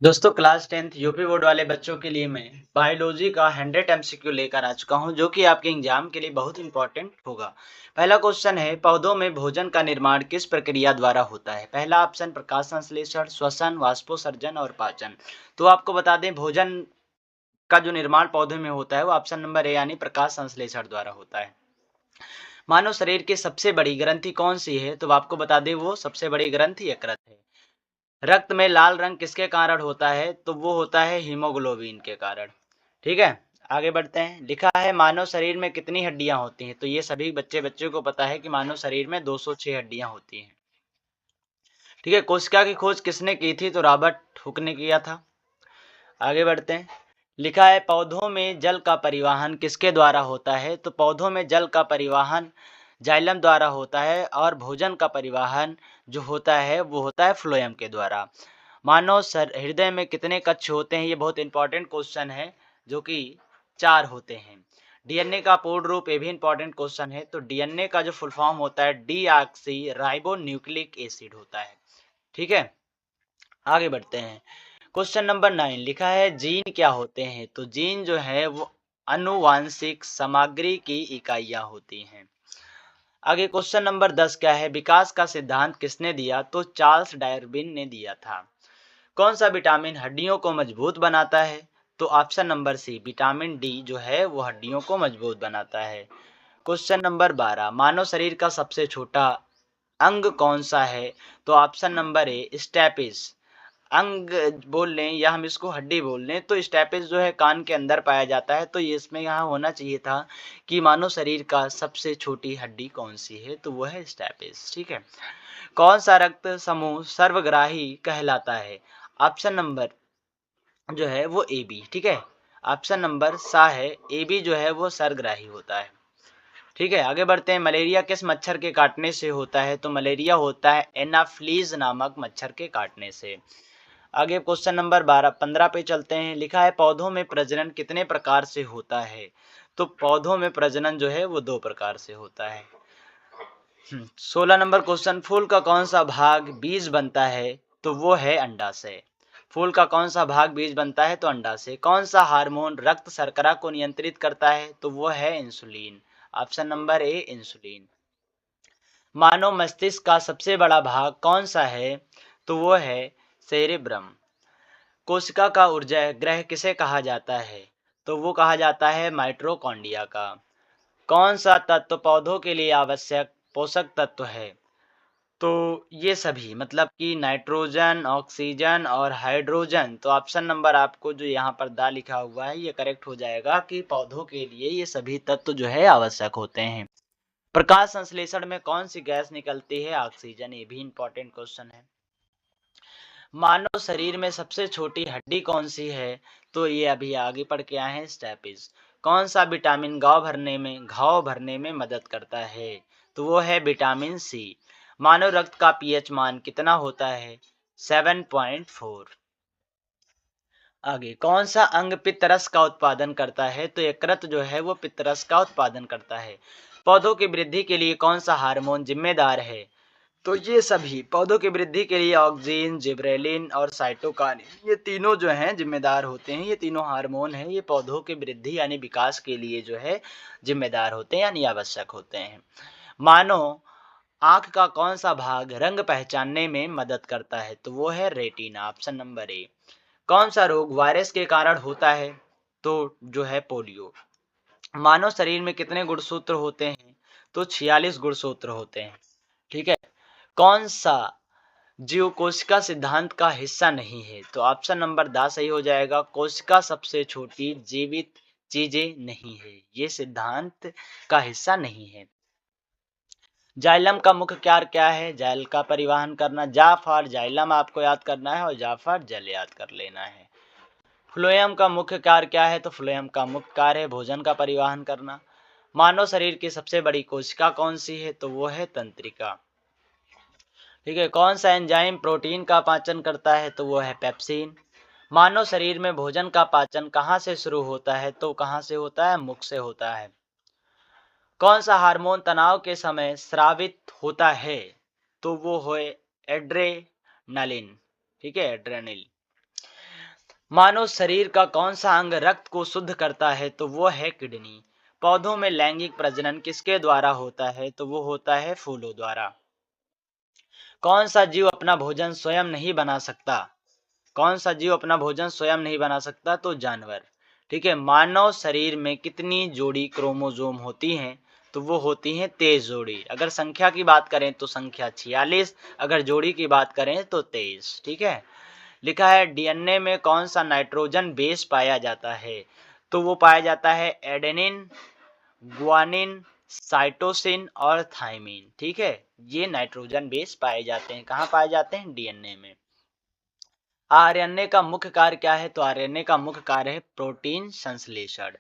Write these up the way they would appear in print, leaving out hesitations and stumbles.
दोस्तों class 10th UP board वाले बच्चों के लिए मैं बायोलॉजी का 100 एमसीक्यू लेकर आ चुका हूं जो कि आपके एग्जाम के लिए बहुत इंपॉर्टेंट होगा। पहला क्वेश्चन है, पौधों में भोजन का निर्माण किस प्रक्रिया द्वारा होता है? पहला ऑप्शन प्रकाश संश्लेषण, श्वसन, वाष्पोसर्जन और पाचन। तो आपको बता दें, भोजन का जो निर्माण पौधे में होता है वो ऑप्शन नंबर ए यानी प्रकाश संश्लेषण द्वारा होता है। मानव शरीर की सबसे बड़ी ग्रंथि कौन सी है? तो आपको बता दें, वो सबसे बड़ी ग्रंथि यकृत है। रक्त में लाल रंग किसके कारण होता है? तो वो होता है हीमोग्लोबिन के कारण। ठीक है, आगे बढ़ते हैं। लिखा है, मानव शरीर में कितनी हड्डियां होती हैं? तो ये सभी बच्चों को पता है कि मानव शरीर में 206 हड्डियां होती हैं। ठीक है, कोशिका की खोज किसने की थी? तो रॉबर्ट हुक ने किया था। आगे बढ़ते हैं। लिखा है, पौधों में जल का परिवहन किसके द्वारा होता है? तो पौधों में जल का परिवहन जाइलम द्वारा होता है और भोजन का परिवहन जो होता है वो होता है फ्लोएम के द्वारा। मानव हृदय में कितने कक्ष होते हैं? ये बहुत इंपॉर्टेंट क्वेश्चन है, जो कि 4 होते हैं। डीएनए का पूर्ण रूप, ये भी इंपॉर्टेंट क्वेश्चन है। तो डीएनए का जो फुल फॉर्म होता है डीऑक्सी राइबो न्यूक्लिक एसिड होता है। ठीक है, आगे बढ़ते हैं। क्वेश्चन नंबर 9 लिखा है, जीन क्या होते हैं? तो जीन जो है वो आनुवांशिक सामग्री की इकाइयां होती हैं। आगे क्वेश्चन नंबर 10 क्या है, विकास का सिद्धांत किसने दिया? तो चार्ल्स डार्विन ने दिया था। कौन सा विटामिन हड्डियों को मजबूत बनाता है? तो option number C vitamin D जो है वो हड्डियों को मजबूत बनाता है। क्वेश्चन नंबर 12, मानव शरीर का सबसे छोटा अंग कौन सा है? तो ऑप्शन नंबर ए स्टेपिस। अंग बोल लें या हम इसको हड्डी बोल लें, तो स्टेपिस जो है कान के अंदर पाया जाता है। तो ये इसमें यहाँ होना चाहिए था कि मानव शरीर का सबसे छोटी हड्डी कौन सी है? तो वो है स्टेपिस। ठीक है, कौन सा रक्त समूह सर्वग्राही कहलाता है? ऑप्शन नंबर जो है वो ए बी। ठीक है, ऑप्शन नंबर सा है ए बी जो है वो सर्वग्राही होता है। ठीक है, आगे बढ़ते हैं। मलेरिया किस मच्छर के काटने से होता है? तो मलेरिया होता है एनाफ्लीज नामक मच्छर के काटने से। आगे क्वेश्चन नंबर 15 पे चलते हैं। लिखा है, पौधों में प्रजनन कितने प्रकार से होता है? तो पौधों में प्रजनन जो है वो 2 प्रकार से होता है। 16 नंबर क्वेश्चन, फूल का कौन सा भाग बीज बनता है? तो वो है अंडाशय। फूल का कौन सा भाग बीज बनता है? तो अंडाशय। कौन सा हार्मोन रक्त शर्करा को नियंत्रित करता है? तो वो है insulin. Option number A insulin. मानव मस्तिष्क का सबसे बड़ा भाग कौन सा है? तो वो है सेरेब्रम। कोशिका का ऊर्जा ग्रह किसे कहा जाता है? तो वो कहा जाता है माइटोकॉन्ड्रिया का। कौन सा तत्व पौधों के लिए आवश्यक पोषक तत्व है? तो ये सभी, मतलब कि नाइट्रोजन, ऑक्सीजन और हाइड्रोजन। तो ऑप्शन नंबर आपको जो यहाँ पर दा लिखा हुआ है ये करेक्ट हो जाएगा कि पौधों के लिए ये सभी तत्व जो है आवश्यक होते हैं। प्रकाश संश्लेषण में कौन सी गैस निकलती है? ऑक्सीजन। ये भी इंपॉर्टेंट क्वेश्चन है। मानव शरीर में सबसे छोटी हड्डी कौन सी है? तो ये अभी आगे पढ़ के आए हैं स्टेपिस। कौन सा विटामिन घाव भरने में मदद करता है? तो वो है विटामिन सी। मानव रक्त का पीएच मान कितना होता है? 7.4। आगे कौन सा अंग पित्तरस का उत्पादन करता है? तो यकृत जो है वो पित्तरस का उत्पादन करता है। पौधों की वृद्धि के लिए कौन सा हार्मोन जिम्मेदार है? तो ये सभी पौधों की वृद्धि के लिए ऑक्सिन, जिब्रेलिन और साइटोकाइन, ये तीनों जो हैं जिम्मेदार होते हैं। ये तीनों हार्मोन हैं, ये पौधों की वृद्धि यानी विकास के लिए जो है जिम्मेदार होते हैं यानी आवश्यक होते हैं। मानो आंख का कौन सा भाग रंग पहचानने में मदद करता है? तो वो है रेटिना। ऑप्शन नंबर ए। कौन सा रोग वायरस के कारण होता है? तो जो है पोलियो। मानव शरीर में कितने गुणसूत्र होते हैं? तो 46 गुणसूत्र होते हैं। ठीक है, कौन सा जीव कोशिका सिद्धांत का हिस्सा नहीं है? तो ऑप्शन नंबर दा सही हो जाएगा। कोशिका सबसे छोटी जीवित चीजें नहीं है, ये सिद्धांत का हिस्सा नहीं है। जाइलम का मुख्य कार्य क्या है? जल का परिवहन करना। जा फॉर जाइलम आपको याद करना है और जा फॉर जल याद कर लेना है। फ्लोएम का मुख्य कार्य क्या है? तो फ्लोएम का मुख्य कार्य है भोजन का परिवहन करना। मानव शरीर की सबसे बड़ी कोशिका कौन सी है? तो वो है तंत्रिका। ठीक है, कौन सा एंजाइम प्रोटीन का पाचन करता है? तो वो है पेप्सिन। मानव शरीर में भोजन का पाचन कहाँ से शुरू होता है? तो कहाँ से होता है? मुख से होता है। कौन सा हार्मोन तनाव के समय स्रावित होता है? तो वो है एड्रेनलिन। ठीक है, एड्रेनल। मानव शरीर का कौन सा अंग रक्त को शुद्ध करता है? तो वो है किडनी। पौधों में लैंगिक प्रजनन किसके द्वारा होता है? तो वो होता है फूलों द्वारा। कौन सा जीव अपना भोजन स्वयं नहीं बना सकता? कौन सा जीव अपना भोजन स्वयं नहीं बना सकता? तो जानवर। ठीक है। मानव शरीर में कितनी जोड़ी क्रोमोसोम होती हैं? तो वो होती हैं 23 जोड़ी। अगर संख्या की बात करें तो संख्या 46, अगर जोड़ी की बात करें तो 23। ठीक है। लिखा है डीएनए में कौन सा नाइट्रोजन बेस पाया जाता है? तो वो पाया जाता है एडेनिन, ग्वानिन, साइटोसिन और थाइमिन। ठीक है। ये नाइट्रोजन बेस पाए जाते हैं। कहाँ पाए जाते हैं? डीएनए में। आरएनए का मुख्य कार्य क्या है? तो आरएनए का मुख्य कार्य है प्रोटीन संश्लेषण।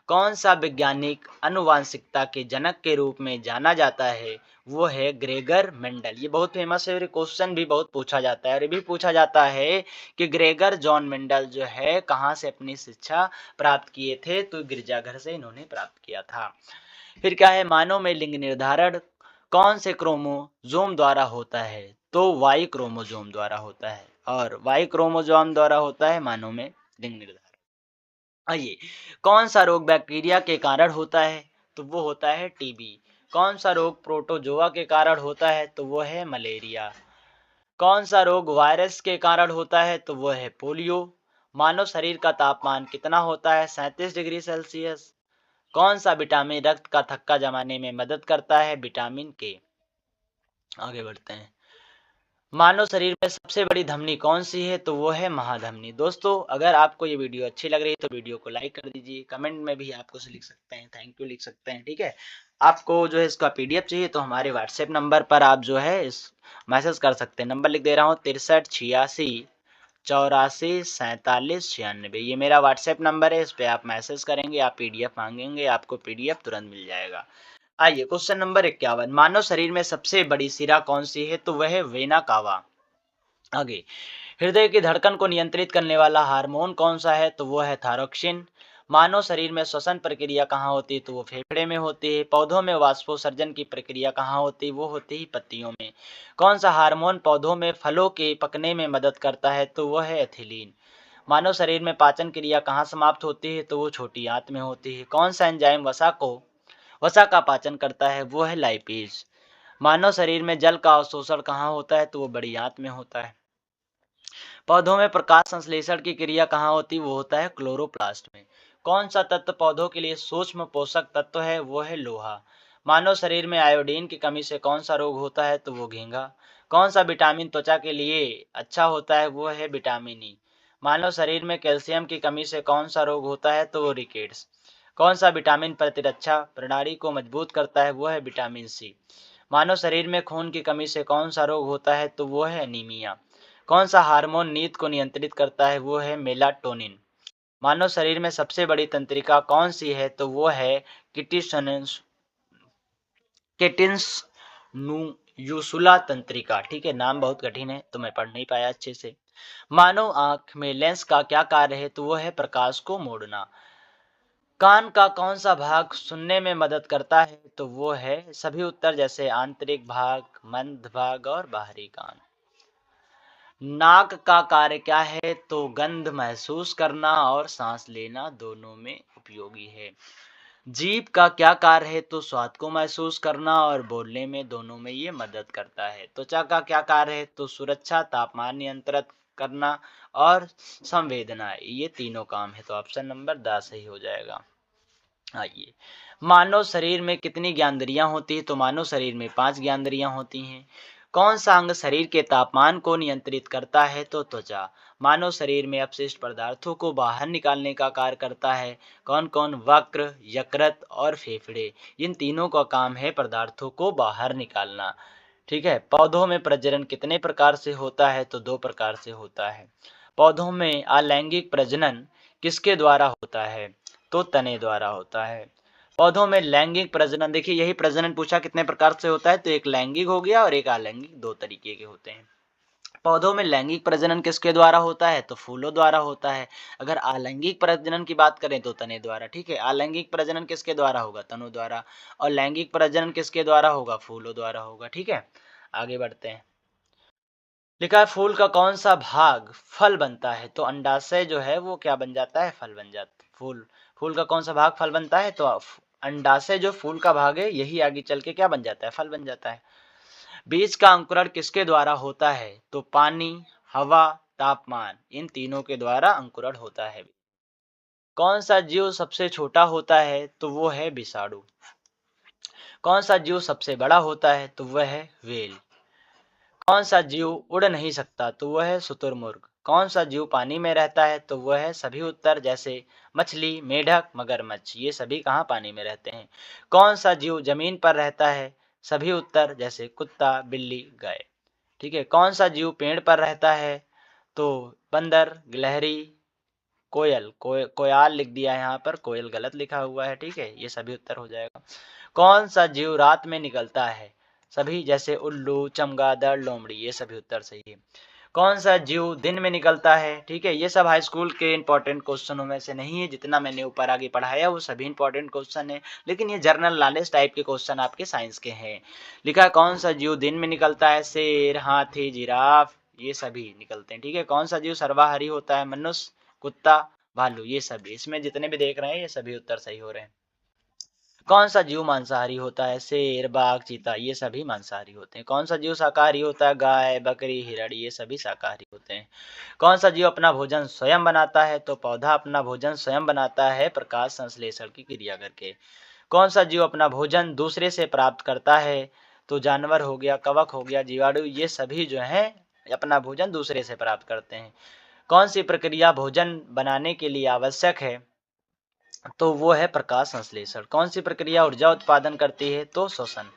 कौन सा वैज्ञानिक आनुवांशिकता के जनक के रूप में जाना जाता है? वो है ग्रेगर मेंडल। ये बहुत फेमस है और क्वेश्चन भी बहुत पूछा जाता है। और ये भी पूछा जाता है कि ग्रेगर जॉन मेंडल जो है कहाँ से अपनी शिक्षा प्राप्त किए थे? तो गिरजाघर से इन्होंने प्राप्त किया था। फिर क्या है? मानव में लिंग निर्धारण कौन से क्रोमोसोम द्वारा होता है? तो वाई क्रोमोसोम द्वारा होता है। और वाई क्रोमोसोम द्वारा होता है मानव में लिंग निर्धारण। आइए, कौन सा रोग बैक्टीरिया के कारण होता है? तो वो होता है टीबी। कौन सा रोग प्रोटोजोआ के कारण होता है? तो वो है मलेरिया। कौन सा रोग वायरस के कारण होता है? तो वो है पोलियो। मानव शरीर का तापमान कितना होता है? 37 डिग्री सेल्सियस। कौन सा विटामिन रक्त का थक्का जमाने में मदद करता है? विटामिन के। आगे बढ़ते हैं। मानव शरीर में सबसे बड़ी धमनी कौन सी है? तो वो है महाधमनी। दोस्तों, अगर आपको ये वीडियो अच्छी लग रही है तो वीडियो को लाइक कर दीजिए। कमेंट में भी आप कुछ लिख सकते हैं, थैंक यू लिख सकते हैं। ठीक है। आपको जो है इसका पीडीएफ चाहिए तो हमारे व्हाट्सएप नंबर पर आप जो है इस मैसेज कर सकते हैं। नंबर लिख दे रहा हूँ 63 86 84 47 96। ये मेरा व्हाट्सएप नंबर है। इस पर आप मैसेज करेंगे, आप पीडीएफ मांगेंगे, आपको पीडीएफ तुरंत मिल जाएगा। आइए, क्वेश्चन नंबर 51। मानव शरीर में सबसे बड़ी सिरा कौन सी है? तो वह है वेना कावा। आगे, हृदय की धड़कन को नियंत्रित करने वाला हार्मोन कौन सा है? तो वो है थायरोक्सिन। मानव शरीर में श्वसन प्रक्रिया कहाँ होती है? तो वो फेफड़े में होती है। पौधों में वाष्पोत्सर्जन की प्रक्रिया कहाँ होती है? वो होती है पत्तियों में। कौन सा हार्मोन पौधों में फलों के पकने में मदद करता है? तो वो है एथिलीन। मानव शरीर में पाचन क्रिया कहाँ समाप्त होती है? तो वो छोटी आंत में होती है। कौन सा एंजाइम वसा का पाचन करता है? वो है लाइपेज। मानव शरीर में जल का अवशोषण कहाँ होता है? तो वो बड़ी आंत में होता है। पौधों में प्रकाश संश्लेषण की क्रिया कहाँ होती है? वो होता है क्लोरोप्लास्ट में। कौन सा तत्व पौधों के लिए सूक्ष्म पोषक तत्व है? वो है लोहा। मानव शरीर में आयोडीन की कमी से कौन सा रोग होता है? तो वो घेंघा। कौन सा विटामिन त्वचा के लिए अच्छा होता है? वो है विटामिन ई। मानव शरीर में कैल्शियम की कमी से कौन सा रोग होता है? तो वो रिकेट्स। कौन सा विटामिन प्रतिरक्षा प्रणाली को मजबूत करता है? वो है विटामिन सी। मानव शरीर में खून की कमी से कौन सा रोग होता है? तो वो है एनीमिया। कौन सा हार्मोन नींद को नियंत्रित करता है? वो है मेलाटोनिन। मानव शरीर में सबसे बड़ी तंत्रिका कौन सी है? तो वो है किटिसनस केटिन्स यूसुला तंत्रिका। ठीक है। नाम बहुत कठिन है तो मैं पढ़ नहीं पाया अच्छे से। मानव आंख में लेंस का क्या कार्य है? तो वो है प्रकाश को मोड़ना। कान का कौन सा भाग सुनने में मदद करता है? तो वो है सभी उत्तर, जैसे आंतरिक भाग, मध्य भाग और बाहरी कान। नाक का कार्य क्या है? तो गंध महसूस करना और सांस लेना दोनों में उपयोगी है। जीभ का क्या कार्य है? तो स्वाद को महसूस करना और बोलने में दोनों में ये मदद करता है। त्वचा का क्या कार्य है? तो सुरक्षा, तापमान नियंत्रित करना और संवेदना। ये तीनों काम है। तो ऑप्शन नंबर 10 सही हो जाएगा। आइए, मानव शरीर में कितनी ज्ञानेंद्रियां होती है? तो मानव शरीर में 5 ज्ञानेंद्रियां होती हैं। कौन सा अंग शरीर के तापमान को नियंत्रित करता है? तो त्वचा। मानव शरीर में अपशिष्ट पदार्थों को बाहर निकालने का कार्य करता है कौन कौन? वक्र, यकृत और फेफड़े। इन तीनों का काम है पदार्थों को बाहर निकालना। ठीक है। पौधों में प्रजनन कितने प्रकार से होता है? तो 2 प्रकार से होता है। पौधों में अलैंगिक प्रजनन किसके द्वारा होता है? तो तने द्वारा होता है। पौधों में लैंगिक प्रजनन, देखिए यही प्रजनन पूछा कितने प्रकार से होता है, तो एक लैंगिक हो गया और एक अलैंगिक, 2 तरीके के होते हैं। पौधों में लैंगिक प्रजनन किसके द्वारा होता है? तो फूलों द्वारा होता है। अगर अलैंगिक प्रजनन की बात करें तो तने द्वारा। ठीक है। अलैंगिक प्रजनन किसके द्वारा होगा? तनों द्वारा। और लैंगिक प्रजनन किसके द्वारा होगा? फूलों द्वारा होगा। ठीक है। आगे बढ़ते हैं। लिखा है फूल का कौन सा भाग फल बनता है, तो अंडाशय जो है वो क्या बन जाता है, फल बन जाता है। फूल फूल का कौन सा भाग फल बनता है, तो अंडाशय जो फूल का भाग है यही आगे चल के क्या बन जाता है, फल बन जाता है। बीज का अंकुरण किसके द्वारा होता है, तो पानी, हवा, तापमान, इन तीनों के द्वारा अंकुरण होता है। कौन सा जीव सबसे छोटा होता है, तो वो है विषाणु। कौन सा जीव सबसे बड़ा होता है, तो वह है व्हेल। कौन सा जीव उड़ नहीं सकता, तो वह है शुतुरमुर्ग। कौन सा जीव पानी में रहता है, तो वह है सभी उत्तर, जैसे मछली, मेढक, मगरमच्छ, ये सभी कहाँ पानी में रहते हैं। कौन सा जीव जमीन पर रहता है, सभी उत्तर, जैसे कुत्ता, बिल्ली, गाय। ठीक है। कौन सा जीव पेड़ पर रहता है, तो बंदर, गिलहरी, कोयल। कोयाल लिख दिया है यहाँ पर, कोयल गलत लिखा हुआ है। ठीक है, ये सभी उत्तर हो जाएगा। कौन सा जीव रात में निकलता है, सभी, जैसे उल्लू, चमगादड़, लोमड़ी, ये सभी उत्तर सही है। कौन सा जीव दिन में निकलता है, ठीक है, ये सब हाई स्कूल के इंपॉर्टेंट क्वेश्चनों में से नहीं है, जितना मैंने ऊपर आगे पढ़ाया वो सभी इंपॉर्टेंट क्वेश्चन है, लेकिन ये जनरल नॉलेज टाइप के क्वेश्चन आपके साइंस के हैं। लिखा है कौन सा जीव दिन में निकलता है, शेर, हाथी, जिराफ, ये सभी निकलते हैं। ठीक है। कौन सा जीव सर्वाहारी होता है, मनुष्य, कुत्ता, भालू, ये सभी, इसमें जितने भी देख रहे हैं ये सभी उत्तर सही हो रहे हैं। कौन सा जीव मांसाहारी होता है, शेर, बाघ, चीता, ये सभी मांसाहारी होते हैं। कौन सा जीव शाकाहारी होता है, गाय, बकरी, हिरण, ये सभी शाकाहारी होते हैं। कौन सा जीव अपना भोजन स्वयं बनाता है, तो पौधा अपना भोजन स्वयं बनाता है प्रकाश संश्लेषण की क्रिया करके। कौन सा जीव अपना भोजन दूसरे से प्राप्त करता है, तो जानवर हो गया, कवक हो गया, जीवाणु, ये सभी जो है अपना भोजन दूसरे से प्राप्त करते हैं। कौन सी प्रक्रिया भोजन बनाने के लिए आवश्यक है, तो वो है प्रकाश संश्लेषण। कौन सी प्रक्रिया ऊर्जा उत्पादन करती है, तो श्वसन।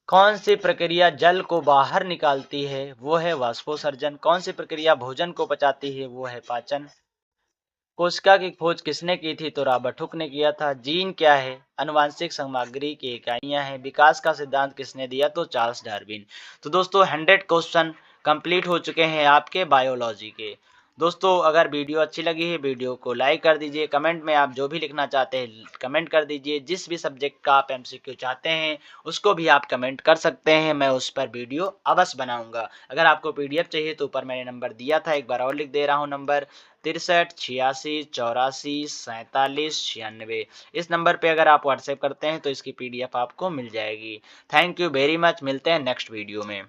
कौन सी प्रक्रिया जल को बाहर निकालती है, वो है वाष्पोसर्जन। कौन सी प्रक्रिया भोजन को पचाती है, वो है पाचन। कोशिका की खोज किसने की थी, तो रॉबर्ट हुक ने किया था। जीन क्या है, अनुवांशिक सामग्री की इकाइयां हैं। विकास का सिद्धांत किसने दिया, तो चार्ल्स डार्विन। तो दोस्तों 100 क्वेश्चन कंप्लीट हो चुके हैं आपके बायोलॉजी के। दोस्तों अगर वीडियो अच्छी लगी है वीडियो को लाइक कर दीजिए, कमेंट में आप जो भी लिखना चाहते हैं कमेंट कर दीजिए। जिस भी सब्जेक्ट का आप एमसीक्यू चाहते हैं उसको भी आप कमेंट कर सकते हैं, मैं उस पर वीडियो अवश्य बनाऊंगा। अगर आपको पीडीएफ चाहिए तो ऊपर मैंने नंबर दिया था, एक बार और लिख दे रहा हूँ नंबर 63 86 84 47 96। इस नंबर पे अगर आप व्हाट्सएप करते हैं तो इसकी पीडीएफ आपको मिल जाएगी। थैंक यू वेरी मच, मिलते हैं नेक्स्ट वीडियो में।